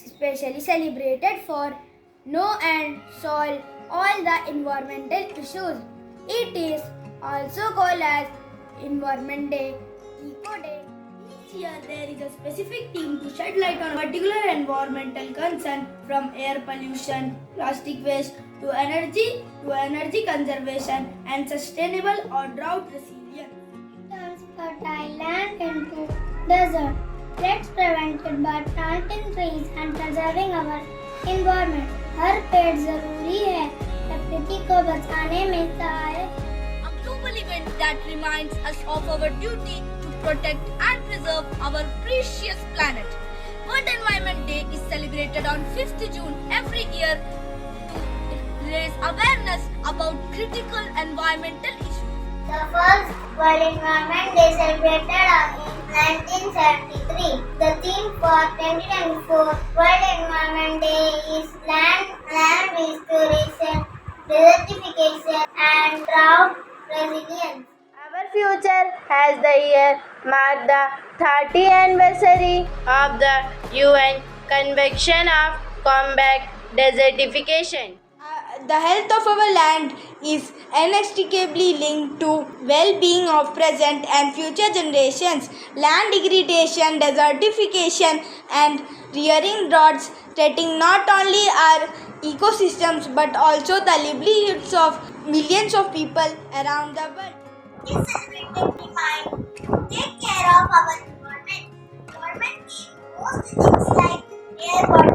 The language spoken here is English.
specially celebrated for snow and soil, all the environmental issues. It is also called as Environment Day, Eco Day. Each year there is a specific theme to shed light on a particular environmental concern, from air pollution, plastic waste to energy conservation and sustainable or drought resilience. It turns fertile land into desert. Let's prevent it by planting trees and preserving our environment. हर पेड़ जरूरी है प्रकृति को बचाने में सहायक. A global event that reminds us of our duty to protect and preserve our precious planet. World Environment Day is celebrated on 5th June every year to raise awareness about critical environmental issues. The first World Environment Day celebrated in 1973. The theme for 2024 World Environment Day is land restoration, desertification and drought resilience. Our future as the year marked the 30th anniversary of the UN Convention of Combat Desertification. The health of our land is inextricably linked to well-being of present and future generations. Land degradation, desertification and rearing droughts threatening not only our ecosystems but also the livelihoods of millions of people around the world. This celebrated remind to take care of our environment. Environment means most things like air, water,